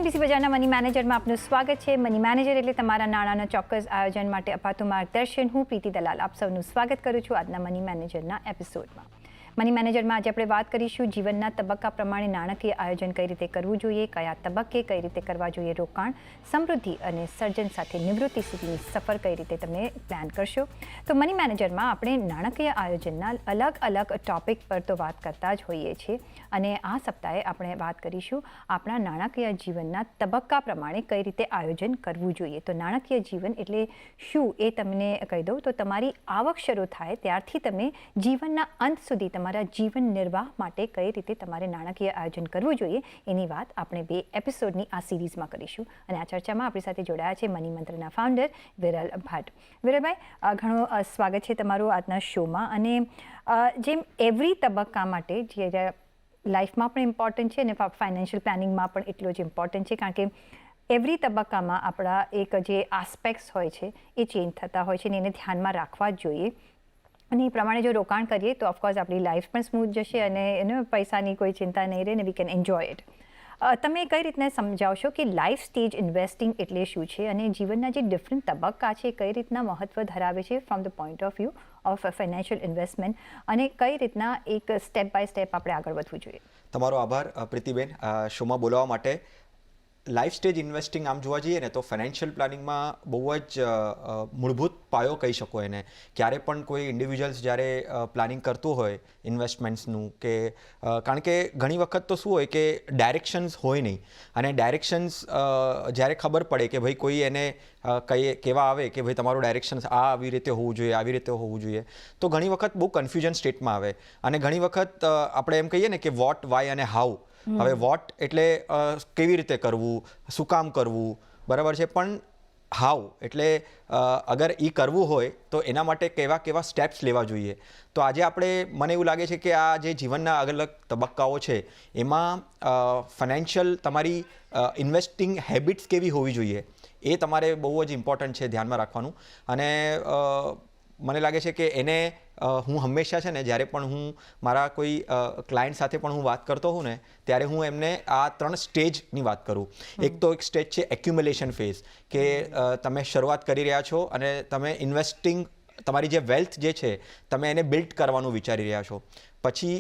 NBC બજારના money મેનેજરમાં આપનું સ્વાગત છે. મની મેનેજર એટલે તમારા નાણાંના ચોક્કસ આયોજન માટે અપાતું માર્ગદર્શન. હું પ્રીતિ દલાલ આપ સૌનું સ્વાગત કરું છું આજના મની મેનેજરના એપિસોડમાં. મની મેનેજરમાં આજે આપણે વાત કરીશું જીવનના તબક્કા પ્રમાણે નાણાકીય આયોજન કઈ રીતે કરવું જોઈએ, કયા તબક્કે કઈ રીતે કરવા જોઈએ રોકાણ, સમૃદ્ધિ અને સર્જન સાથે નિવૃત્તિ સુધીની સફર કઈ રીતે તમે પ્લાન કરશો. તો મની મેનેજરમાં આપણે નાણાકીય આયોજનના અલગ અલગ ટોપિક પર તો વાત કરતા જ હોઈએ છીએ અને આ સપ્તાહે આપણે વાત કરીશું આપણા નાણાકીય જીવનના તબક્કા પ્રમાણે કઈ રીતે આયોજન કરવું જોઈએ. તો નાણાકીય જીવન એટલે શું એ તમને કહી દઉં તો તમારી આવક શરૂ થાય ત્યારથી તમે જીવનના અંત સુધી તમારા જીવન નિર્વાહ માટે કઈ રીતે તમારે નાણાકીય આયોજન કરવું જોઈએ એની વાત આપણે 2 એપિસોડની આ સિરીઝમાં કરીશું. અને આ ચર્ચામાં આપણી સાથે જોડાયા છે મની મંત્રના ફાઉન્ડર વિરલ ભટ્ટ. વિરલભાઈ, ઘણું સ્વાગત છે તમારું આજના શોમાં. અને જેમ એવરી તબક્કા માટે જે લાઈફમાં પણ ઇમ્પોર્ટન્ટ છે અને ફાઇનાન્શિયલ પ્લાનિંગમાં પણ એટલો જ ઇમ્પોર્ટન્ટ છે, કારણ કે એવરી તબક્કામાં આપણા એક જે આસ્પેક્ટ્સ હોય છે એ ચેન્જ થતા હોય છે અને એને ધ્યાનમાં રાખવા જ જોઈએ. અને એ પ્રમાણે જો રોકાણ કરીએ તો ઓફકોર્સ આપણી લાઈફ પણ સ્મૂથ જશે અને એને પૈસાની કોઈ ચિંતા નહીં રહે ને વી કેન એન્જોય ઇટ. તમે કઈ રીતના સમજાવશો કે લાઈફ સ્ટેજ ઇન્વેસ્ટિંગ એટલે શું છે અને જીવનના જે ડિફરન્ટ તબક્કા છે કઈ રીતના મહત્ત્વ ધરાવે છે from the point of view of financial investment, અને કઈ રીતના એક સ્ટેપ બાય સ્ટેપ આપણે આગળ વધવું જોઈએ? તમારો આભાર પ્રીતિબેન શોમાં બોલાવવા માટે. લાઈફ સ્ટેજ ઇન્વેસ્ટિંગ આમ જોવા જઈએ ને તો ફાઇનાન્શિયલ પ્લાનિંગમાં બહુ જ મૂળભૂત પાયો કહી શકો એને. ક્યારે પણ કોઈ ઇન્ડિવિજ્યુઅલ્સ જ્યારે પ્લાનિંગ કરતું હોય ઇન્વેસ્ટમેન્ટ્સનું કે કારણ કે ઘણી વખત તો શું હોય કે ડાયરેક્શન્સ હોય નહીં, અને ડાયરેક્શન્સ જ્યારે ખબર પડે કે ભાઈ કોઈ એને કેવા આવે કે ભાઈ તમારું ડાયરેક્શન્સ આવી રીતે હોવું જોઈએ, આવી રીતે હોવું જોઈએ, તો ઘણી વખત બહુ કન્ફ્યુઝન સ્ટેટમાં આવે. અને ઘણી વખત આપણે એમ કહીએ ને કે વોટ, વાય અને હાઉ. હવે વોટ એટલે કેવી રીતે કરવું, શું કામ કરવું, બરાબર છે, પણ હાઉ એટલે અગર એ કરવું હોય તો એના માટે કેવા કેવા સ્ટેપ્સ લેવા જોઈએ. તો આજે આપણે, મને એવું લાગે છે કે આ જે જીવનના અલગ અલગ તબક્કાઓ છે એમાં ફાઇનાન્શિયલ તમારી ઇન્વેસ્ટિંગ હેબિટ્સ કેવી હોવી જોઈએ એ તમારે બહુ જ ઇમ્પોર્ટન્ટ છે ધ્યાનમાં રાખવાનું. અને મને લાગે છે કે એને હું હંમેશા છે ને જ્યારે પણ હું મારા કોઈ ક્લાયન્ટ સાથે પણ હું વાત કરતો હોઉં ને ત્યારે હું એમને આ 3 સ્ટેજની વાત કરું. એક તો એક સ્ટેજ છે એક્યુમ્યુલેશન ફેઝ, કે તમે શરૂઆત કરી રહ્યા છો અને તમે ઇન્વેસ્ટિંગ, તમારી જે વેલ્થ જે છે તમે એને બિલ્ડ કરવાનું વિચારી રહ્યા છો. પછી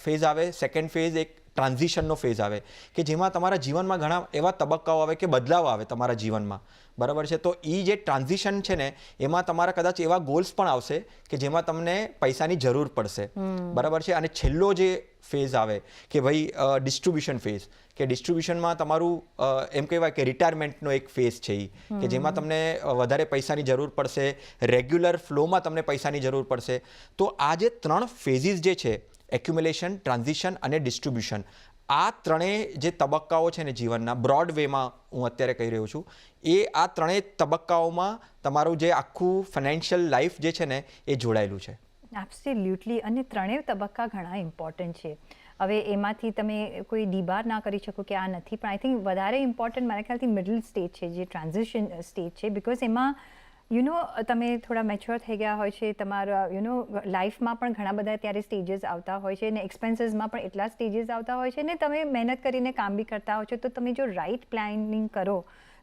ફેઝ આવે, સેકન્ડ ફેઝ એક ટ્રાન્ઝિશનનો ફેઝ આવે કે જેમાં તમારા જીવનમાં ઘણા એવા તબક્કાઓ આવે કે બદલાવ આવે તમારા જીવનમાં, બરાબર છે. તો એ જે ટ્રાન્ઝિશન છે ને એમાં તમારા કદાચ એવા ગોલ્સ પણ આવશે કે જેમાં તમને પૈસાની જરૂર પડશે, બરાબર છે. અને છેલ્લો જે ફેઝ આવે કે ભાઈ ડિસ્ટ્રીબ્યુશન ફેઝ, કે ડિસ્ટ્રીબ્યુશનમાં તમારું એમ કહેવાય કે રિટાયરમેન્ટનો એક ફેઝ છે એ, કે જેમાં તમને વધારે પૈસાની જરૂર પડશે, રેગ્યુલર ફ્લોમાં તમને પૈસાની જરૂર પડશે. તો આ જે 3 ફેઝિસ જે છે, એક્યુમ્યુલેશન, ટ્રાન્ઝિશન અને ડિસ્ટ્રીબ્યુશન, આ ત્રણેય જે તબક્કાઓ છે ને જીવનના બ્રોડ વેમાં હું અત્યારે કહી રહ્યો છું, એ આ ત્રણેય તબક્કાઓમાં તમારું જે આખું ફાઇનાન્શિયલ લાઈફ જે છે ને એ જોડાયેલું છે. એબ્સોલ્યુટલી. અને ત્રણેય તબક્કા ઘણા ઇમ્પોર્ટન્ટ છે. હવે એમાંથી તમે કોઈ ડીબાર ના કરી શકો કે આ નથી, પણ આઈ થિંક વધારે ઇમ્પોર્ટન્ટ મારા ખ્યાલથી મિડલ સ્ટેજ છે, જે ટ્રાન્ઝિશન સ્ટેજ છે. બિકોઝ એમાં તમે થોડા મેચ્યોર થઈ ગયા હોય છે, તમારા લાઈફમાં પણ ઘણા બધા ત્યારે સ્ટેજીસ આવતા હોય છે અને એક્સપેન્સીસમાં પણ એટલા સ્ટેજીસ આવતા હોય છે ને તમે મહેનત કરીને કામ બી કરતા હોય છો. તો તમે જો રાઇટ પ્લાનિંગ કરો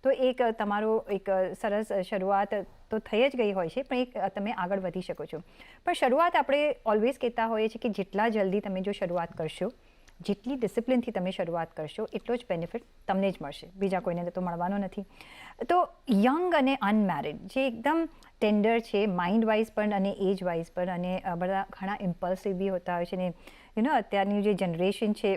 તો એક તમારો એક સરસ શરૂઆત તો થઈ જ ગઈ હોય છે, પણ એક તમે આગળ વધી શકો છો. પણ શરૂઆત આપણે ઓલવેઝ કહેતા હોઈએ છીએ કે જેટલા જલ્દી તમે જો શરૂઆત કરશો, જેટલી ડિસિપ્લિનથી તમે શરૂઆત કરશો એટલો જ બેનિફિટ તમને જ મળશે, બીજા કોઈને તો મળવાનો નથી. તો યંગ અને અનમેરિડ જે એકદમ ટેન્ડર છે માઇન્ડ વાઇઝ પણ અને એજ વાઇઝ પણ, અને બધા ઘણા ઇમ્પલ્સિવ બી હોતા હોય છે ને અત્યારની જે જનરેશન છે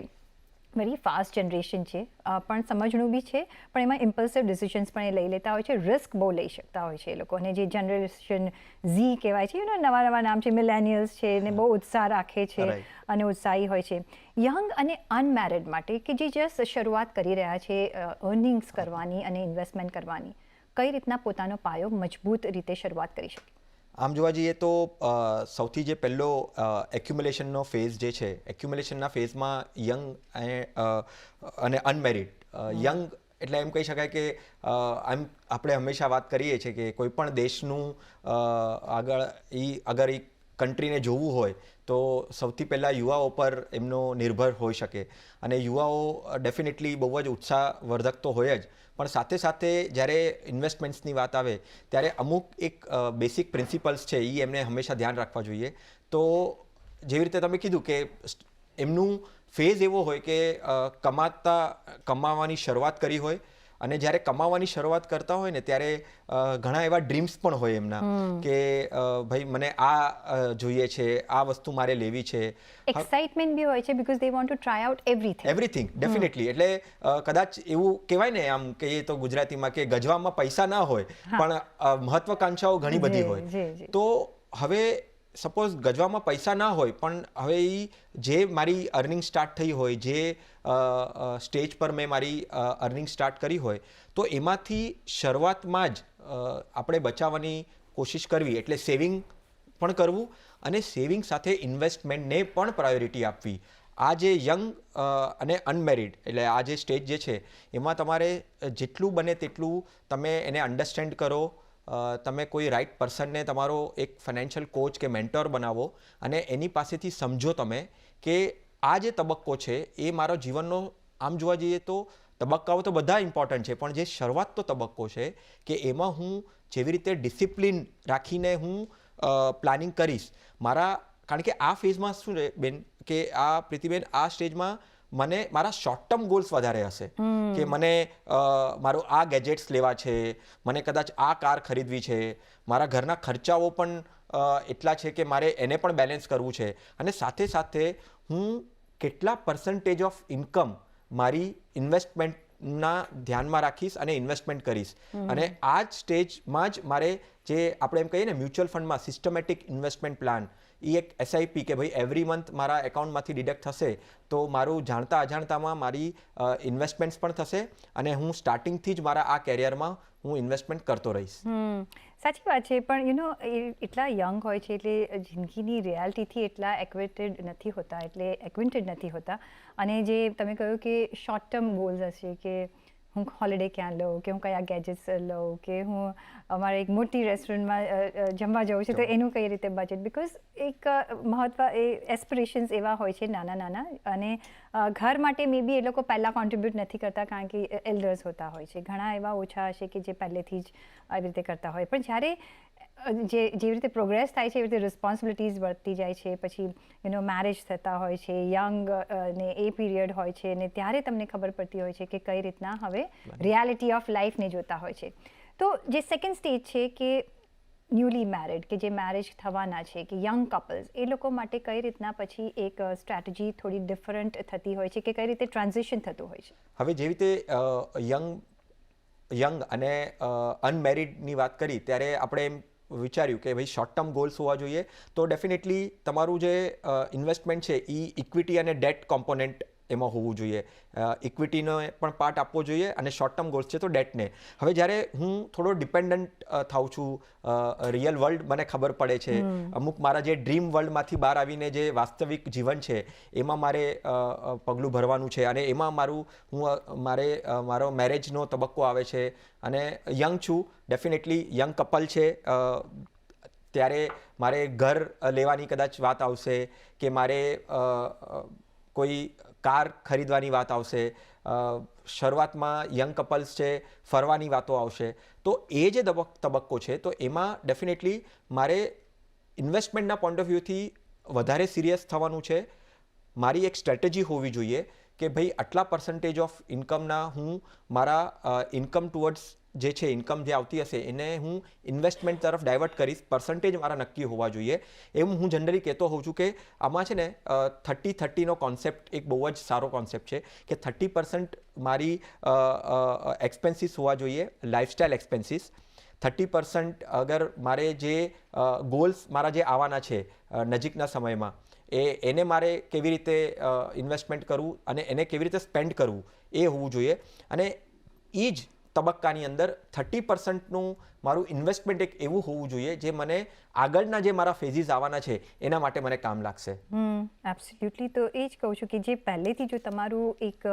વેરી ફાસ્ટ જનરેશન છે, પણ સમજણું બી છે, પણ એમાં ઇમ્પલ્સિવ ડિસિઝન્સ પણ એ લઈ લેતા હોય છે, રિસ્ક બહુ લઈ શકતા હોય છે એ લોકો. અને જે જનરેશન ઝી કહેવાય છે, નવા નવા નામ છે, મિલેનિયલ્સ છે, ને બહુ ઉત્સાહ રાખે છે અને ઉત્સાહી હોય છે. યંગ અને અનમેરિડ માટે કે જે જસ્ટ શરૂઆત કરી રહ્યા છે અર્નિંગ્સ કરવાની અને ઇન્વેસ્ટમેન્ટ કરવાની, કઈ રીતના પોતાનો પાયો મજબૂત રીતે શરૂઆત કરી શકે? આમ જોવા જઈએ તો સૌથી જે પહેલો એક્યુમ્યુલેશનનો ફેઝ જે છે, એક્યુમ્યુલેશનના ફેઝમાં યંગ અને અનમેરિડ, યંગ એટલે એમ કહી શકાય કે આપણે હંમેશા વાત કરીએ છીએ કે કોઈ પણ દેશનું આગળ અગર એ કન્ટ્રીને જોવું હોય તો સૌથી પહેલાં યુવાઓ પર એમનો નિર્ભર હોઈ શકે. અને યુવાઓ ડેફિનેટલી બહુ જ ઉત્સાહવર્ધક તો હોય જ, પણ સાથે સાથે જ્યારે ઇન્વેસ્ટમેન્ટ્સની વાત આવે ત્યારે અમુક એક બેસિક પ્રિન્સિપલ્સ છે એ એમને હંમેશા ધ્યાન રાખવા જોઈએ. તો જેવી રીતે તમે કીધું કે એમનું ફેઝ એવો હોય કે કમાવાની શરૂઆત કરી હોય, અને જ્યારે કમાવાની શરૂઆત કરતા હોય ને ત્યારે ઘણા એવા ડ્રીમ્સ પણ હોય એમના કે ભાઈ મને આ જોઈએ છે, આ વસ્તુ મારે લેવી છે. એક્સાઇટમેન્ટ બી હોય છે because they want to try out everything definitely. એટલે કદાચ એવું કહેવાય ને, આમ કહીએ તો ગુજરાતીમાં કે ગજવામાં પૈસા ના હોય પણ મહત્વાકાંક્ષાઓ ઘણી બધી હોય. તો હવે સપોઝ ગજવામાં પૈસા ના હોય પણ હવે એ જે મારી અર્નિંગ સ્ટાર્ટ થઈ હોય, જે સ્ટેજ પર મેં મારી અર્નિંગ સ્ટાર્ટ કરી હોય, તો એમાંથી શરૂઆતમાં જ આપણે બચાવવાની કોશિશ કરવી. એટલે સેવિંગ પણ કરવું અને સેવિંગ સાથે ઇન્વેસ્ટમેન્ટને પણ પ્રાયોરિટી આપવી. આ જે યંગ અને અનમેરિડ એટલે આ જે સ્ટેજ જે છે એમાં તમારે જેટલું બને તેટલું તમે એને અન્ડરસ્ટેન્ડ કરો, તમે કોઈ રાઇટ પર્સનને તમારો એક ફાઇનાન્શિયલ કોચ કે મેન્ટોર બનાવો અને એની પાસેથી સમજો તમે કે આ જે તબક્કો છે એ મારો જીવનનો, આમ જોવા જઈએ તો તબક્કાઓ તો બધા ઇમ્પોર્ટન્ટ છે, પણ જે શરૂઆતનો તબક્કો છે કે એમાં હું જેવી રીતે ડિસિપ્લિન રાખીને હું પ્લાનિંગ કરીશ કારણ કે આ ફેઝમાં શું છે બેન કે પ્રીતિબેન, આ સ્ટેજમાં મને મારા શોર્ટ ટર્મ ગોલ્સ વધારે હશે કે મને મારું આ ગેજેટ્સ લેવા છે, મને કદાચ આ કાર ખરીદવી છે, મારા ઘરના ખર્ચાઓ પણ એટલા છે કે મારે એને પણ બેલેન્સ કરવું છે, અને સાથે સાથે હું કેટલા પર્સન્ટેજ ઓફ ઇન્કમ મારી ઇન્વેસ્ટમેન્ટના ધ્યાનમાં રાખીશ અને ઇન્વેસ્ટમેન્ટ કરીશ. અને આ જ સ્ટેજમાં જ મારે જે આપણે એમ કહીએ ને મ્યુચ્યુઅલ ફંડમાં સિસ્ટમેટિક ઇન્વેસ્ટમેન્ટ પ્લાન, એ એક એસઆઈપી કે ભાઈ એવરી મંથ મારા એકાઉન્ટમાંથી ડિડક્ટ થશે તો મારું જાણતા અજાણતામાં મારી ઇન્વેસ્ટમેન્ટ્સ પણ થશે અને હું સ્ટાર્ટિંગથી જ મારા આ કેરિયરમાં હું ઇન્વેસ્ટમેન્ટ કરતો રહીશ. સાચી વાત છે, પણ એટલા યંગ હોય છે એટલે જિંદગીની રિયાલિટીથી એટલા એક્વેન્ટેડ નથી હોતા. અને જે તમે કહ્યું કે શોર્ટ ટર્મ ગોલ્સ હશે કે હું હોલિડે ક્યાં લઉં, કે હું કયા ગેજેટ્સ લઉં, કે હું અમારે એક મોટી રેસ્ટોરન્ટમાં જમવા જવું છે તો એનું કઈ રીતે બજેટ, બિકોઝ એક એસ્પિરેશન્સ એવા હોય છે નાના, અને ઘર માટે મે બી એ લોકો પહેલાં કોન્ટ્રીબ્યુટ નથી કરતા કારણ કે એલ્ડર્સ હોતા હોય છે. ઘણા એવા ઓછા હશે કે જે પહેલેથી જ આવી રીતે કરતા હોય, પણ જ્યારે જેવી રીતે પ્રોગ્રેસ થાય છે એવી રીતે રિસ્પોન્સિબિલિટીઝ વધતી જાય છે, પછી મેરેજ થતા હોય છે, યંગ ને એ પીરિયડ હોય છે, ને ત્યારે તમને ખબર પડતી હોય છે કે કઈ રીતના હવે રિયાલિટી ઓફ લાઈફને જોતા હોય છે. તો જે સેકન્ડ સ્ટેજ છે કે ન્યૂલી મેરિડ, કે જે મેરેજ થવાના છે, કે યંગ કપલ્સ, એ લોકો માટે કઈ રીતના પછી એક સ્ટ્રેટેજી થોડી ડિફરન્ટ થતી હોય છે, કે કઈ રીતે ટ્રાન્ઝિશન થતું હોય છે? હવે જેવી રીતે યંગ અને અનમેરિડની વાત કરી ત્યારે આપણે એમ વિચાર્યું કે ભાઈ શોર્ટ ટર્મ ગોલ્સ હોવા જોઈએ, તો ડેફિનેટલી તમારું જે ઇન્વેસ્ટમેન્ટ છે એ ઇક્વિટી અને ડેટ કોમ્પોનેન્ટ એમાં હોવું જોઈએ. ઇક્વિટીનો પણ પાર્ટ આપવો જોઈએ અને શોર્ટ ટર્મ ગોલ્સ છે તો ડેટને. હવે જ્યારે હું થોડો ડિપેન્ડન્ટ થાઉં છું, રિયલ વર્લ્ડ મને ખબર પડે છે, અમુક મારા જે ડ્રીમ વર્લ્ડમાંથી બહાર આવીને જે વાસ્તવિક જીવન છે એમાં મારે પગલું ભરવાનું છે, અને એમાં મારો મેરેજનો તબક્કો આવે છે, અને યંગ છું, ડેફિનેટલી યંગ કપલ છે, ત્યારે મારે ઘર લેવાની કદાચ વાત આવશે કે મારે કોઈ કાર ખરીદવાની વાત આવશે, શરૂઆતમાં યંગ કપલ્સ છે ફરવાની વાતો આવશે. તો એ જે તબક્કો છે તો એમાં ડેફિનેટલી મારે ઇન્વેસ્ટમેન્ટના પોઈન્ટ ઓફ વ્યૂથી વધારે સિરિયસ થવાનું છે. મારી એક સ્ટ્રેટેજી હોવી જોઈએ કે ભાઈ આટલા પર્સન્ટેજ ઓફ ઇન્કમના હું મારા ઇન્કમ ટુવર્ડ્સ જે છે, ઇન્કમ જે આવતી હશે એને હું ઇન્વેસ્ટમેન્ટ તરફ ડાયવર્ટ કરીશ. પર્સન્ટેજ મારા નક્કી હોવા જોઈએ. એમ હું જનરલી કહેતો હોઉં છું કે આમાં છે ને 30-30નો કોન્સેપ્ટ એક બહુ જ સારો કોન્સેપ્ટ છે કે 30% મારી એક્સપેન્સીસ હોવા જોઈએ, લાઇફસ્ટાઇલ એક્સપેન્સીસ. 30% અગર મારે જે ગોલ્સ મારા જે આવવાના છે નજીકના સમયમાં, એને મારે કેવી રીતે ઇન્વેસ્ટમેન્ટ કરવું અને એને કેવી રીતે સ્પેન્ડ કરવું એ હોવું જોઈએ. અને એ જ તબક્કાની અંદર 30%નું મારું ઇન્વેસ્ટમેન્ટ એક એવું હોવું જોઈએ જે મને આગળના જે મારા ફેઝિસ આવવાના છે એના માટે મને કામ લાગશે. એબ્સોલ્યુટલી. તો એ જ કહું છું કે જે પહેલેથી જો તમારું એક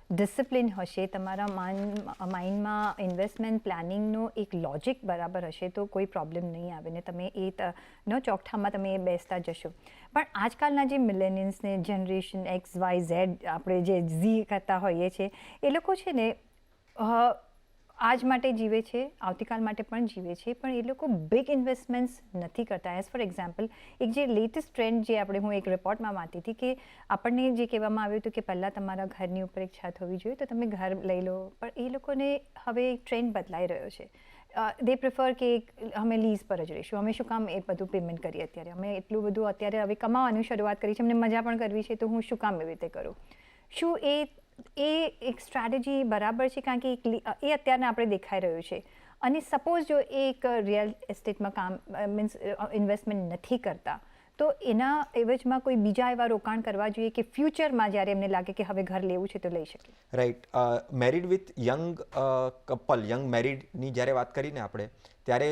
ડિસિપ્લિન હશે, તમારા માઇન્ડમાં ઇન્વેસ્ટમેન્ટ પ્લાનિંગનો એક લોજિક બરાબર હશે તો કોઈ પ્રોબ્લેમ નહીં આવે ને તમે ચોકઠામાં તમે એ બેસતા જશો. પણ આજકાલના જે મિલેનિયન્સને જનરેશન એક્સ વાય ઝેડ આપણે જે ઝી કરતા હોઈએ છીએ એ લોકો છે ને આજ માટે જીવે છે, આવતીકાલ માટે પણ જીવે છે, પણ એ લોકો બિગ ઇન્વેસ્ટમેન્ટ્સ નથી કરતા. એઝ ફોર એક્ઝામ્પલ એક જે લેટેસ્ટ ટ્રેન્ડ જે હું એક રિપોર્ટમાં વાંચતી હતી કે આપણને જે કહેવામાં આવ્યું હતું કે પહેલાં તમારા ઘરની ઉપર એક છત હોવી જોઈએ તો તમે ઘર લઈ લો, પણ એ લોકોને હવે એક ટ્રેન્ડ બદલાઈ રહ્યો છે. દે પ્રિફર કે અમે લીઝ પર જ રહીશું, અમે શું કામ એ બધું પેમેન્ટ કરીએ, અત્યારે અમે એટલું બધું અત્યારે હવે કમાવાની શરૂઆત કરી છે, અમને મજા પણ કરવી છે તો હું શું કામ એવી રીતે કરું. શું એ એક સ્ટ્રેટેજી બરાબર છે? કારણ કે એ અત્યારને આપણે દેખાઈ રહ્યું છે અને સપોઝ જો એ એક રિયલ એસ્ટેટમાં મીન્સ ઇન્વેસ્ટમેન્ટ નથી કરતા તો એના એવજમાં કોઈ બીજા એવા રોકાણ કરવા જોઈએ કે ફ્યુચરમાં જ્યારે એમને લાગે કે હવે ઘર લેવું છે તો લઈ શકે. Right. Married with young couple, young મેરિડની જ્યારે વાત કરીને આપણે ત્યારે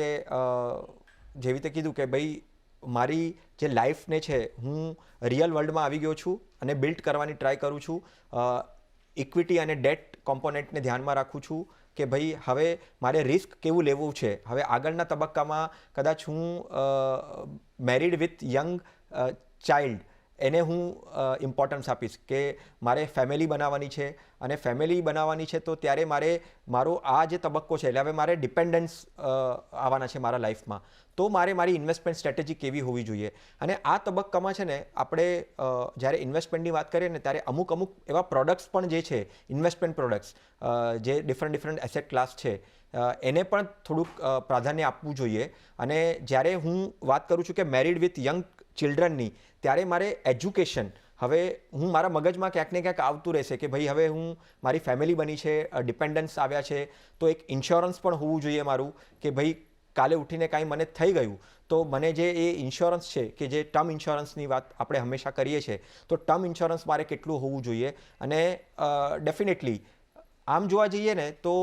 જેવી રીતે કીધું કે ભાઈ મારી જે લાઈફને છે હું રિયલ વર્લ્ડમાં આવી ગયો છું અને બિલ્ડ કરવાની ટ્રાય કરું છું. ઇક્વિટી અને ડેટ કોમ્પોનેન્ટને ધ્યાનમાં રાખું છું કે ભાઈ હવે મારે રિસ્ક કેવું લેવું છે. હવે આગળના તબક્કામાં કદાચ હું મેરિડ વિથ યંગ ચાઇલ્ડ એને હું ઇમ્પોર્ટન્સ આપીશ કે મારે ફેમિલી બનાવવાની છે અને ફેમિલી બનાવવાની છે તો ત્યારે મારો આ જે તબક્કો છે એટલે હવે મારે ડિપેન્ડન્સ આવવાના છે મારા લાઈફમાં, તો મારી ઇન્વેસ્ટમેન્ટ સ્ટ્રેટેજી કેવી હોવી જોઈએ. અને આ તબક્કામાં છે ને આપણે જ્યારે ઇન્વેસ્ટમેન્ટની વાત કરીએ ને ત્યારે અમુક એવા પ્રોડક્ટ્સ પણ જે છે, ઇન્વેસ્ટમેન્ટ પ્રોડક્ટ્સ જે ડિફરન્ટ એસેટ ક્લાસ છે એને પણ થોડુંક પ્રાધાન્ય આપવું જોઈએ. અને જ્યારે હું વાત કરું છું કે મેરિડ વિથ યંગ ચિલ્ડ્રનની, ત્યારે મારે એજ્યુકેશન, હવે હું મારા મગજમાં ક્યાંક ને ક્યાંક આવતું રહેશે કે ભાઈ હવે હું મારી ફેમિલી બની છે, ડિપેન્ડન્સ આવ્યા છે, તો એક ઇન્સ્યોરન્સ પણ હોવું જોઈએ મારું કે ભાઈ કાલે ઉઠીને કાંઈ મને થઈ ગયું તો મને જે એ ઇન્સ્યોરન્સ છે કે જે ટર્મ ઇન્સ્યોરન્સની વાત આપણે હંમેશા કરીએ છીએ, તો ટર્મ ઇન્સ્યોરન્સ મારે કેટલું હોવું જોઈએ. અને ડેફિનેટલી આમ જોવા જઈએ ને તો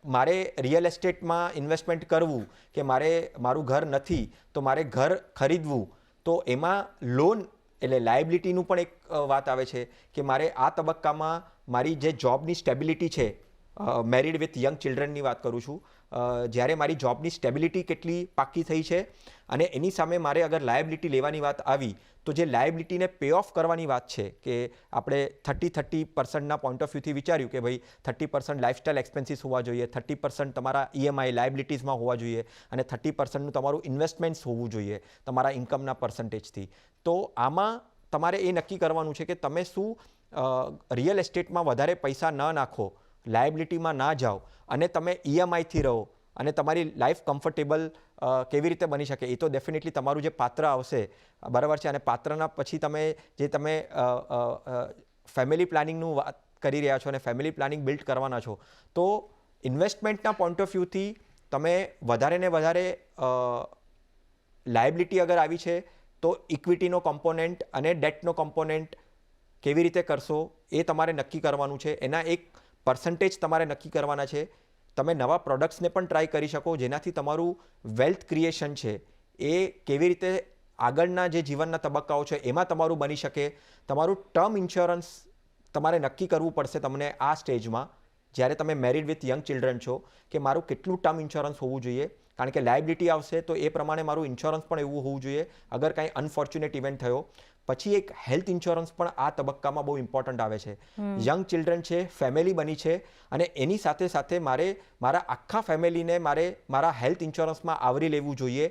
મારે રિયલ એસ્ટેટમાં ઇન્વેસ્ટમેન્ટ કરવું કે મારું ઘર નથી તો મારે ઘર ખરીદવું, તો એમાં લોન એટલે લાયબિલિટીનું પણ એક વાત આવે છે કે મારે આ તબક્કામાં મારી જે જોબની સ્ટેબિલિટી છે, મેરિડ વિથ યંગ ચિલ્ડ્રનની વાત કરું છું, જ્યારે મારી જોબની સ્ટેબિલિટી કેટલી પાક્કી થઈ છે અને એની સામે મારે અગર લાયબિલિટી લેવાની વાત આવી તો જે લાયબિલિટીને પે ઓફ કરવાની વાત છે કે આપણે 30% પોઈન્ટ ઓફ વ્યૂથી વિચાર્યું કે ભાઈ 30% લાઇફસ્ટાઇલ એક્સપેન્સીસ હોવા જોઈએ, 30% તમારા EMI લાયબિલિટીઝમાં હોવા જોઈએ અને 30%નું તમારું ઇન્વેસ્ટમેન્ટ્સ હોવું જોઈએ તમારા ઇન્કમના પર્સન્ટેજથી. તો આમાં તમારે એ નક્કી કરવાનું છે કે તમે શું રિયલ એસ્ટેટમાં વધારે પૈસા ન નાખો, લાયબિલિટીમાં ના જાઓ અને તમે EMIથી રહો અને તમારી લાઈફ કમ્ફર્ટેબલ કેવી રીતે બની શકે એ તો ડેફિનેટલી તમારું જે પાત્ર આવશે, બરાબર છે. અને પાત્રના પછી તમે ફેમિલી પ્લાનિંગનું વાત કરી રહ્યા છો અને ફેમિલી પ્લાનિંગ બિલ્ડ કરવાના છો, તો ઇન્વેસ્ટમેન્ટના પોઈન્ટ ઓફ વ્યૂથી તમે વધારે ને વધારે લાયબિલિટી અગર આવી છે તો ઇક્વિટીનો કોમ્પોનેન્ટ અને ડેટનો કોમ્પોનેન્ટ કેવી રીતે કરશો એ તમારે નક્કી કરવાનું છે. એના એક પર્સન્ટેજ તમારે નક્કી કરવાના છે. તમે નવા પ્રોડક્ટ્સને પણ ટ્રાય કરી શકો જેનાથી તમારું વેલ્થ ક્રિએશન છે એ કેવી રીતે આગળના જે જીવનના તબક્કાઓ છે એમાં તમારું બની શકે. તમારું ટર્મ ઇન્સ્યોરન્સ તમારે નક્કી કરવું પડશે તમને આ સ્ટેજમાં, જ્યારે તમે મેરિડ વિથ યંગ ચિલ્ડ્રન છો, કે મારું કેટલું ટર્મ ઇન્સ્યોરન્સ હોવું જોઈએ. કારણ કે લાયબિલિટી આવશે તો એ પ્રમાણે મારું ઇન્સ્યોરન્સ પણ એવું હોવું જોઈએ અગર કાંઈ અનફોર્ચ્યુનેટ ઇવેન્ટ થયો. પછી એક હેલ્થ ઇન્સ્યોરન્સ પણ આ તબક્કામાં બહુ ઇમ્પોર્ટન્ટ આવે છે. યંગ ચિલ્ડ્રન છે, ફેમિલી બની છે અને એની સાથે સાથે મારે મારા આખા ફેમિલીને મારા હેલ્થ ઇન્સ્યોરન્સમાં આવરી લેવું જોઈએ.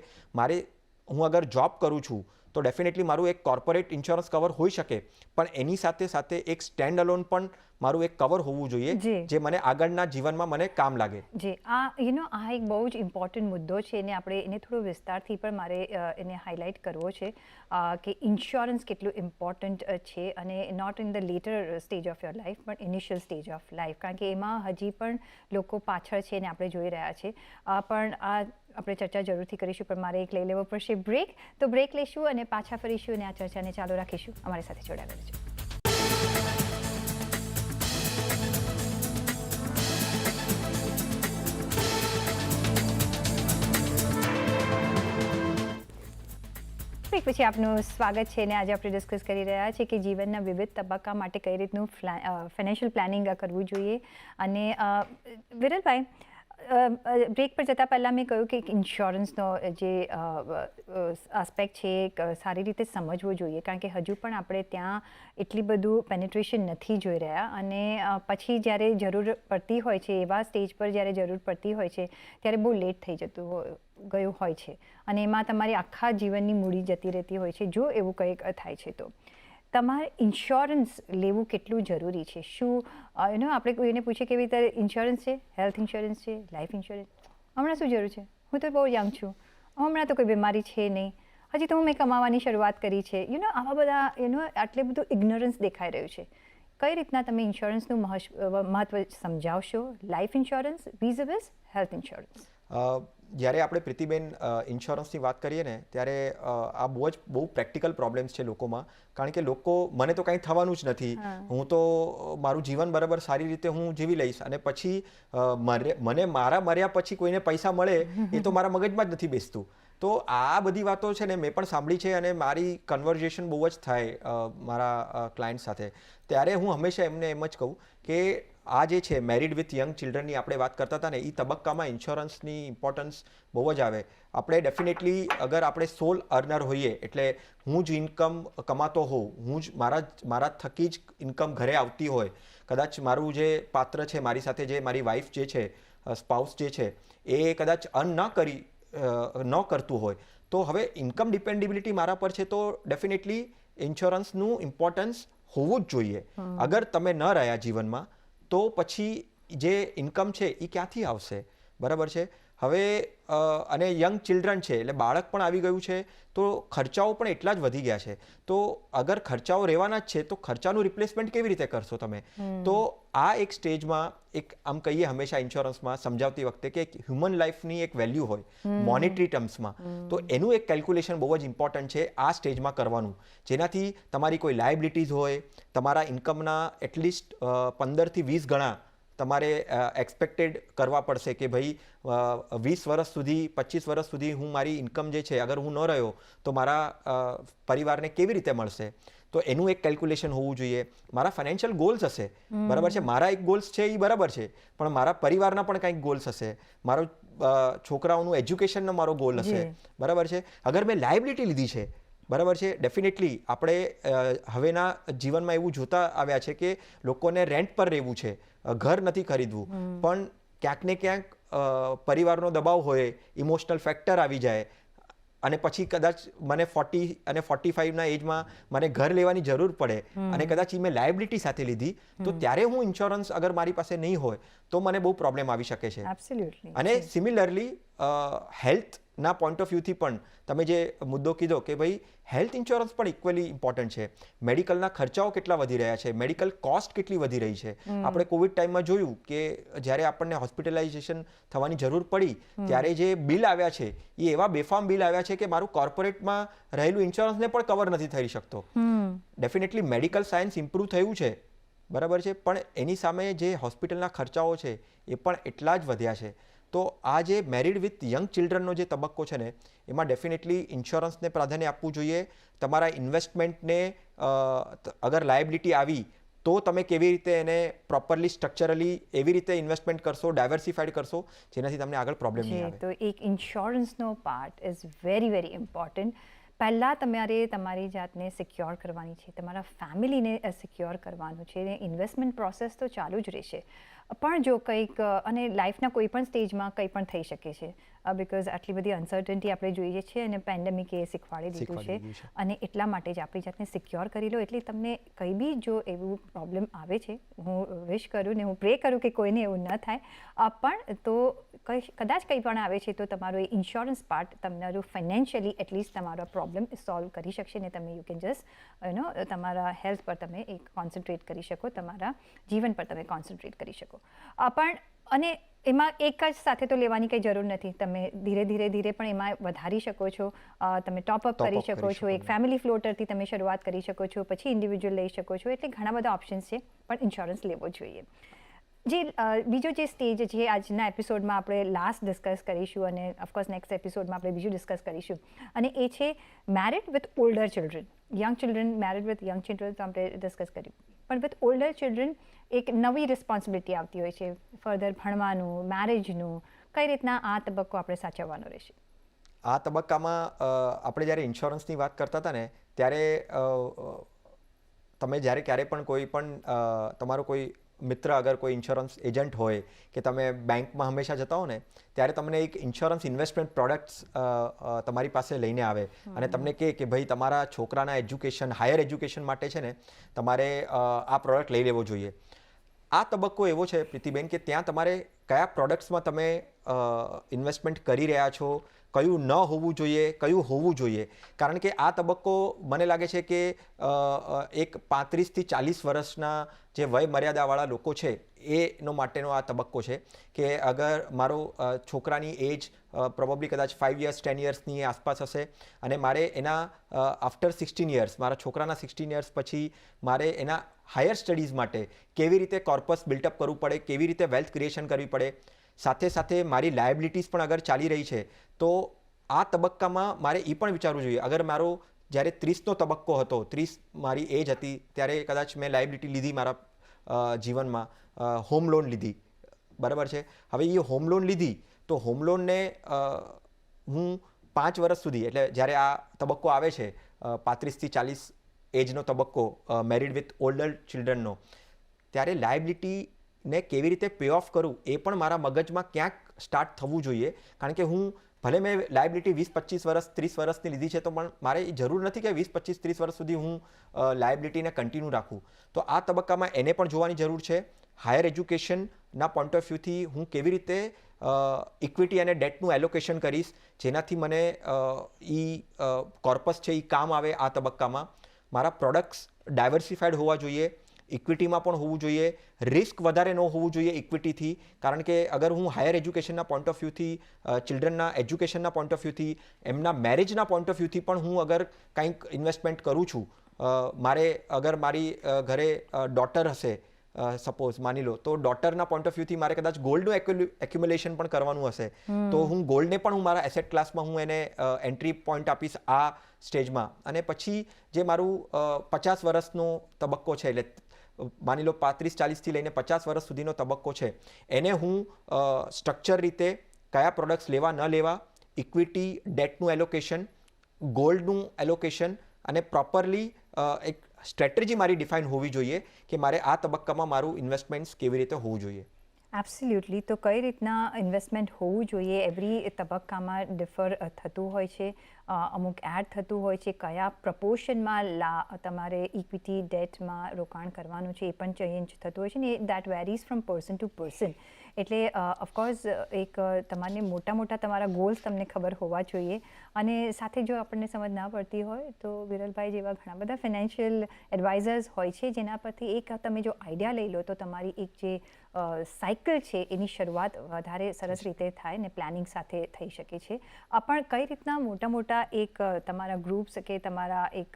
હું અગર જોબ કરું છું તો ડેફિનેટલી મારું એક કોર્પોરેટ ઇન્સ્યોરન્સ કવર હોઈ શકે, પણ એની સાથે સાથે એક સ્ટેન્ડ અલોન પણ મારું એક કવર હોવું જોઈએ જે મને આગળના જીવનમાં મને કામ લાગે. જી, આ એક બહુ જ ઇમ્પોર્ટન્ટ મુદ્દો છે અને આપણે એને થોડો વિસ્તારથી પણ મારે એને હાઇલાઇટ કરવો છે કે ઇન્સ્યોરન્સ કેટલું ઇમ્પોર્ટન્ટ છે અને not in the later stage of your life પણ ઇનિશિયલ સ્ટેજ ઓફ લાઈફ, કારણ કે એમાં હજી પણ લોકો પાછળ છે અને આપણે જોઈ રહ્યા છે. પણ આપણે ચર્ચા જરૂરથી કરીશું, પણ મારે એક લઈ લેવો પડશે બ્રેક. તો બ્રેક લઈશું અને પાછા ફરીશું અને આ ચર્ચાને ચાલુ રાખીશું. અમારી સાથે જોડાયેલા રહેજો. બ્રેક પછી આપનું સ્વાગત છે અને આજે આપણે ડિસ્કસ કરી રહ્યા છીએ કે જીવનના વિવિધ તબક્કા માટે કઈ રીતનું ફાઇનાન્શિયલ પ્લાનિંગ કરવું જોઈએ. અને વિરલભાઈ, બ્રેક પર જતાં પહેલાં મેં કહ્યું કે ઇન્સ્યોરન્સનો જે આસ્પેક્ટ છે એક સારી રીતે સમજવો જોઈએ, કારણ કે હજુ પણ આપણે ત્યાં એટલી બધું પેનિટ્રેશન નથી જોઈ રહ્યા. અને પછી જ્યારે જરૂર પડતી હોય છે, એવા સ્ટેજ પર જ્યારે જરૂર પડતી હોય છે ત્યારે બહુ લેટ થઈ ગયું હોય છે અને એમાં તમારી આખા જીવનની મૂડી જતી રહેતી હોય છે જો એવું કંઈક થાય છે. તો તમારે ઇન્સ્યોરન્સ લેવું કેટલું જરૂરી છે? શું આપણે કોઈને પૂછીએ કેવી રીતે ઇન્સ્યોરન્સ છે, હેલ્થ ઇન્સ્યોરન્સ છે, લાઈફ ઇન્સ્યોરન્સ, હમણાં શું જરૂર છે? હું તો બહુ યંગ છું, હમણાં તો કોઈ બીમારી છે નહીં, હજી તો મેં કમાવાની શરૂઆત કરી છે. આવા બધા આટલે બધું ઇગ્નોરન્સ દેખાઈ રહ્યું છે. કઈ રીતના તમે ઇન્સ્યોરન્સનું મહત્વ સમજાવશો? લાઈફ ઇન્સ્યોરન્સ વીઝ હેલ્થ ઇન્સ્યોરન્સ. જ્યારે આપણે પ્રીતિબેન ઇન્સ્યોરન્સની વાત કરીએ ને ત્યારે આ બહુ પ્રેક્ટિકલ પ્રોબ્લેમ્સ છે લોકોમાં. કારણ કે લોકો, મને તો કંઈ થવાનું જ નથી, હું તો મારું જીવન બરાબર સારી રીતે હું જીવી લઈશ અને પછી મને મારા મર્યા પછી કોઈને પૈસા મળે એ તો મારા મગજમાં જ નથી બેસતું. તો આ બધી વાતો છે ને મેં પણ સાંભળી છે અને મારી કન્વર્ઝેશન બહુ જ થાય મારા ક્લાયન્ટ સાથે. ત્યારે હું હંમેશા એમને એમ જ કહું કે આ જે છે મેરિડ વિથ યંગ ચિલ્ડ્રનની આપણે વાત કરતા હતા ને, એ તબક્કામાં ઇન્સ્યોરન્સની ઇમ્પોર્ટન્સ બહુ જ આવે. આપણે ડેફિનેટલી અગર આપણે સોલ અર્નર હોઈએ, એટલે હું જ ઇન્કમ કમાતો હોઉં, હું જ મારા થકી જ ઇન્કમ ઘરે આવતી હોય, કદાચ મારું જે પાત્ર છે, મારી સાથે જે મારી વાઈફ જે છે, સ્પાઉસ જે છે, એ કદાચ અર્ન ન કરતું હોય, તો હવે ઇન્કમ ડિપેન્ડેબિલિટી મારા પર છે, તો ડેફિનેટલી ઇન્સ્યોરન્સનું ઇમ્પોર્ટન્સ હોવું જ જોઈએ. અગર તમે ન રહ્યા જીવનમાં તો પછી જે ઇન્કમ છે એ ક્યાંથી આવશે? બરાબર છે. હવે અને યંગ ચિલ્ડ્રન છે એટલે બાળક પણ આવી ગયું છે, તો ખર્ચાઓ પણ એટલા જ વધી ગયા છે. તો અગર ખર્ચાઓ રહેવાના જ છે તો ખર્ચાનું રિપ્લેસમેન્ટ કેવી રીતે કરશો તમે? તો આ એક સ્ટેજમાં એક આમ કહીએ હંમેશા ઇન્સ્યોરન્સમાં સમજાવતી વખતે કે હ્યુમન લાઈફની એક વેલ્યુ હોય મોનેટરી ટર્મ્સમાં, તો એનું એક કેલ્ક્યુલેશન બહુ જ ઇમ્પોર્ટન્ટ છે આ સ્ટેજમાં કરવાનું, જેનાથી તમારી કોઈ લાયબિલિટીઝ હોય, તમારા ઇન્કમના એટલીસ્ટ 15 થી 20 ગણા તમારે એક્સપેક્ટેડ કરવા પડશે કે ભાઈ 20 વર્ષ સુધી, 25 વર્ષ સુધી હું મારી ઇન્કમ જે છે, અગર હું ન રહ્યો તો મારા પરિવારને કેવી રીતે મળશે? તો એનું એક કેલ્ક્યુલેશન હોવું જોઈએ. મારા ફાઇનાન્શિયલ ગોલ્સ હશે, બરાબર છે, મારા એક ગોલ્સ છે એ બરાબર છે, પણ મારા પરિવારના પણ કંઈક ગોલ્સ હશે, મારો છોકરાઓનું એજ્યુકેશનનો મારો ગોલ હશે, બરાબર છે. અગર મેં લાયબિલિટી લીધી છે, બરાબર છે, ડેફિનેટલી આપણે હવેના જીવનમાં એવું જોતા આવ્યા છે કે લોકોને રેન્ટ પર રહેવું છે, ઘર નથી ખરીદવું, પણ ક્યાંક ને ક્યાંક પરિવારનો દબાવ હોય, ઇમોશનલ ફેક્ટર આવી જાય અને પછી કદાચ મને 40 અને 45ના એજમાં મને ઘર લેવાની જરૂર પડે અને કદાચ એ મેં લાયબિલિટી સાથે લીધી, તો ત્યારે હું ઇન્સ્યોરન્સ અગર મારી પાસે નહીં હોય તો મને બહુ પ્રોબ્લેમ આવી શકે છે. અને સિમિલરલી હેલ્થના પોઈન્ટ ઓફ વ્યૂથી પણ તમે જે મુદ્દો કીધો કે ભાઈ હેલ્થ ઇન્સ્યોરન્સ પણ ઇક્વલી ઇમ્પોર્ટન્ટ છે. મેડિકલના ખર્ચાઓ કેટલા વધી રહ્યા છે, મેડિકલ કોસ્ટ કેટલી વધી રહી છે. આપણે કોવિડ ટાઈમમાં જોયું કે જ્યારે આપણને હોસ્પિટલાઇઝેશન થવાની જરૂર પડી ત્યારે જે બિલ આવ્યા છે એ એવા બેફામ બિલ આવ્યા છે કે મારું કોર્પોરેટમાં રહેલું ઇન્સ્યોરન્સને પણ કવર નથી થઈ શકતો. ડેફિનેટલી મેડિકલ સાયન્સ ઇમ્પ્રૂવ થયું છે, બરાબર છે, પણ એની સામે જે હોસ્પિટલના ખર્ચાઓ છે એ પણ એટલા જ વધ્યા છે. તો આ જે મેરિડ વિથ યંગ ચિલ્ડ્રનનો જે તબક્કો છે ને, એમાં ડેફિનેટલી ઇન્સ્યોરન્સને પ્રાધાન્ય આપવું જોઈએ. તમારા ઇન્વેસ્ટમેન્ટને અગર લાયબિલિટી આવી તો તમે કેવી રીતે એને પ્રોપરલી સ્ટ્રક્ચરલી એવી રીતે ઇન્વેસ્ટમેન્ટ કરશો, ડાયવર્સિફાઈડ કરશો, જેનાથી તમને આગળ પ્રોબ્લેમ નહીં આવે. તો એક ઇન્સ્યોરન્સનો part is very very important. પહેલાં તમારે તમારી જાતને સિક્યોર કરવાની છે, તમારા ફેમિલીને સિક્યોર કરવાનું છે. ઇન્વેસ્ટમેન્ટ પ્રોસેસ તો ચાલુ જ રહેશે, પણ જો કંઈક અને લાઈફના કોઈ પણ સ્ટેજમાં કંઈ પણ થઈ શકે છે, બિકોઝ આટલી બધી અનસર્ટનિટી આપણે જોઈએ છીએ અને પેન્ડેમિકે શીખવાડી દીધું છે. અને એટલા માટે જ આપણી જાતને સિક્યોર કરી લો, એટલે તમને કંઈ બી જો એવું પ્રોબ્લેમ આવે છે, હું વિશ કરું ને હું પ્રે કરું કે કોઈને એવું ન થાય, પણ તો કદાચ કંઈ પણ આવે છે તો તમારો એ ઇન્સ્યોરન્સ પાર્ટ તમારું ફાઇનાન્શિયલી એટલીસ્ટ તમારો પ્રોબ્લેમ સોલ્વ કરી શકશે ને તમે યુ કેન જસ્ટ તમારા હેલ્થ પર તમે એક કોન્સન્ટ્રેટ કરી શકો, તમારા જીવન પર તમે કોન્સન્ટ્રેટ કરી શકો. પણ અને એમાં એક જ સાથે તો લેવાની કંઈ જરૂર નથી, તમે ધીરે ધીરે પણ એમાં વધારી શકો છો, તમે ટોપઅપ કરી શકો છો, એક ફેમિલી ફ્લોટરથી તમે શરૂઆત કરી શકો છો, પછી ઇન્ડિવિજ્યુઅલ લઈ શકો છો. એટલે ઘણા બધા ઓપ્શન્સ છે, પણ ઇન્સ્યોરન્સ લેવો જોઈએ. બીજો જે સ્ટેજ છે આજના એપિસોડમાં આપણે લાસ્ટ ડિસ્કસ કરીશું અને ઓફકોર્સ નેક્સ્ટ એપિસોડમાં આપણે બીજું ડિસ્કસ કરીશું અને એ છે married with older children. Young children, married with young children તો આપણે ડિસ્કસ કર્યું, પણ વિથ ઓલ્ડર ચિલ્ડ્રન એક નવી રિસ્પોન્સિબિલિટી આવતી હોય છે, ફર્ધર ભણવાનું, મેરેજનું. કઈ રીતના આ તબક્કો આપણે સાચવવાનો રહેશે? આ તબક્કામાં આપણે જ્યારે ઇન્સ્યોરન્સની વાત કરતા હતા ને ત્યારે તમે જ્યારે ક્યારે પણ કોઈ પણ તમારો કોઈ મિત્ર અગર કોઈ ઇન્સ્યોરન્સ એજન્ટ હોય કે તમે બેંકમાં હંમેશા જતા હો ને ત્યારે તમને એક ઇન્સ્યોરન્સ ઇન્વેસ્ટમેન્ટ પ્રોડક્ટ્સ તમારી પાસે લઈને આવે અને તમને કહે કે ભાઈ તમારા છોકરાના એજ્યુકેશન, હાયર એજ્યુકેશન માટે છે ને તમારે આ પ્રોડક્ટ લઈ લેવો જોઈએ. આ તબક્કો એવો છે પ્રીતિબેન કે ત્યાં તમારે કયા પ્રોડક્ટ્સમાં તમે ઇન્વેસ્ટમેન્ટ કરી રહ્યા છો, કયું ન હોવું જોઈએ, કયું હોવું જોઈએ. કારણ કે આ તબક્કો મને લાગે છે કે એક 35 થી 40 વર્ષના જે વય મર્યાદાવાળા લોકો છે એનો માટેનો આ તબક્કો છે કે અગર મારો છોકરાની એજ પ્રોબેબલી કદાચ 5 યર્સ 10 યર્સની આસપાસ હશે અને મારે એના આફ્ટર 16 યર્સ, મારા છોકરાના 16 યર્સ પછી મારે એના હાયર સ્ટડીઝ માટે કેવી રીતે કોર્પસ બિલ્ટઅપ કરવું પડે, કેવી રીતે વેલ્થ ક્રિએશન કરવી પડે, સાથે સાથે મારી લાયબિલિટીઝ પણ અગર ચાલી રહી છે તો આ તબક્કામાં મારે એ પણ વિચારવું જોઈએ. અગર મારો જ્યારે 30નો તબક્કો હતો, 30 મારી એજ હતી ત્યારે કદાચ મેં લાયબિલિટી લીધી મારા જીવનમાં, હોમ લોન લીધી, બરાબર છે. હવે એ હોમ લોન લીધી તો હોમ લોનને હું 5 વર્ષ સુધી, એટલે જ્યારે આ તબક્કો આવે છે 35 થી 40 એજનો તબક્કો મેરિડ વિથ ઓલ્ડર ચિલ્ડ્રનનો, ત્યારે લાયબિલિટીને કેવી રીતે પે ઓફ કરું એ પણ મારા મગજમાં ક્યાંક સ્ટાર્ટ થવું જોઈએ. કારણ કે હું ભલે મેં લાયબિલિટી 20-25 વર્ષ 30 વર્ષની લીધી છે તો પણ મારે એ જરૂર નથી કે 20-25-30 વર્ષ સુધી હું લાયબિલિટીને કન્ટિન્યુ રાખું. તો આ તબક્કામાં એને પણ જોવાની જરૂર છે. હાયર એજ્યુકેશનના પોઈન્ટ ઓફ વ્યૂથી હું કેવી રીતે ઇક્વિટી અને ડેટનું એલોકેશન કરીશ જેનાથી મને એ કોર્પસ છે એ કામ આવે. આ તબક્કામાં મારા પ્રોડક્ટ્સ ડાયવર્સિફાઈડ હોવા જોઈએ, ઇક્વિટીમાં પણ હોવું જોઈએ, રિસ્ક વધારે ન હોવું જોઈએ ઇક્વિટીથી. કારણ કે અગર હું હાયર એજ્યુકેશનના પોઈન્ટ ઓફ વ્યૂથી, ચિલ્ડ્રનના એજ્યુકેશનના પોઈન્ટ ઓફ વ્યૂથી, એમના મેરેજના પોઈન્ટ ઓફ વ્યૂથી પણ હું અગર કંઈક ઇન્વેસ્ટમેન્ટ કરું છું, મારે અગર મારી ઘરે ડોટર હશે સપોઝ માની લો, તો ડોટરના પોઈન્ટ ઓફ વ્યૂથી મારે કદાચ ગોલ્ડનું એક્યુમ્યુલેશન પણ કરવાનું હશે તો હું ગોલ્ડને પણ હું મારા એસેટ ક્લાસમાં હું એને એન્ટ્રી પોઈન્ટ આપીશ આ સ્ટેજમાં. અને પછી જે મારું 50 વર્ષનો તબક્કો છે, એટલે માની લો 35-40થી લઈને 50 વર્ષ સુધીનો તબક્કો છે, એને હું સ્ટ્રક્ચર રીતે કયા પ્રોડક્ટ્સ લેવા ન લેવા, ઇક્વિટી ડેટનું એલોકેશન, ગોલ્ડનું એલોકેશન અને પ્રોપરલી એક સ્ટ્રેટેજી મારી ડિફાઇન હોવી જોઈએ કે મારે આ તબક્કામાં મારું ઇન્વેસ્ટમેન્ટ્સ કેવી રીતે હોવું જોઈએ. એબ્સોલ્યુટલી. તો કઈ રીતના ઇન્વેસ્ટમેન્ટ હોવું જોઈએ એવરી તબક્કામાં ડિફર થતું હોય છે, અમુક એડ થતું હોય છે, કયા પ્રપોર્શનમાં તમારે ઇક્વિટી ડેટમાં રોકાણ કરવાનું છે એ પણ ચેન્જ થતું હોય છે ને that varies from person to person. એટલે ઓફકોર્સ એક તમારે મોટા તમારા ગોલ્સ તમને ખબર હોવા જોઈએ અને સાથે જો આપણને સમજ ના પડતી હોય તો વિરલભાઈ જેવા ઘણા બધા ફાઇનાન્શિયલ એડવાઇઝર્સ હોય છે જેના પરથી એક તમે જો આઈડિયા લઈ લો તો તમારી એક જે સાયકલ છે એની શરૂઆત વધારે સરસ રીતે થાય ને પ્લાનિંગ સાથે થઈ શકે છે. પણ કઈ રીતના મોટા એક તમારા ગ્રુપ્સ કે તમારા એક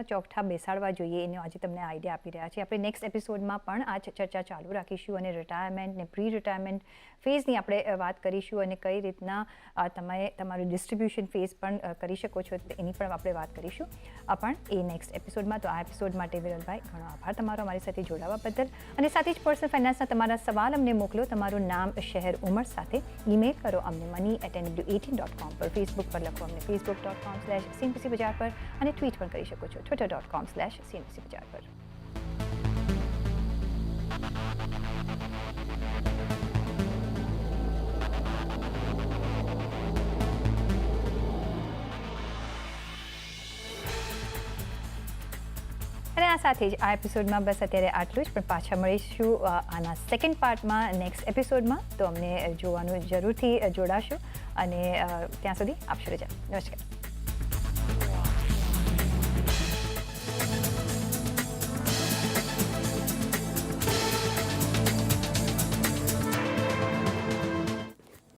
ચોકઠા બેસાડવા જોઈએ એનો આજે તમને આઈડિયા આપી રહ્યા છે. આપણે નેક્સ્ટ એપિસોડમાં પણ આ ચર્ચા ચાલુ રાખીશું અને રિટાયરમેન્ટ ને પ્રી રિટાયરમેન્ટ ફેઝની આપણે વાત કરીશું અને કઈ રીતના તમે તમારું ડિસ્ટ્રીબ્યુશન ફેઝ પણ કરી શકો છો એની પણ આપણે વાત કરીશું પણ એ નેક્સ્ટ એપિસોડમાં. તો આ એપિસોડ માટે વિરલભાઈ ઘણો આભાર તમારો અમારી સાથે જોડાવા બદલ. અને સાથે જ પર્સનલ ફાઇનાન્સના તમારા સવાલ અમને મોકલો તમારું નામ, શહેર, ઉંમર સાથે. ઈમેલ કરો અમને money@nw18.com પર, ફેસબુક પર લખો અમને facebook.com/cnbc બજાર પર અને ટ્વીટ પણ કરી શકો છો twitter.com/cnbc બજાર પર. અને આ સાથે જ આ એપિસોડમાં બસ અત્યારે આટલું જ, પણ પાછા મળીશું આના સેકન્ડ પાર્ટમાં નેક્સ્ટ એપિસોડમાં. તો અમને જોવાનું જરૂરથી જોડાશો અને ત્યાં સુધી આપશો રજા. નમસ્કાર.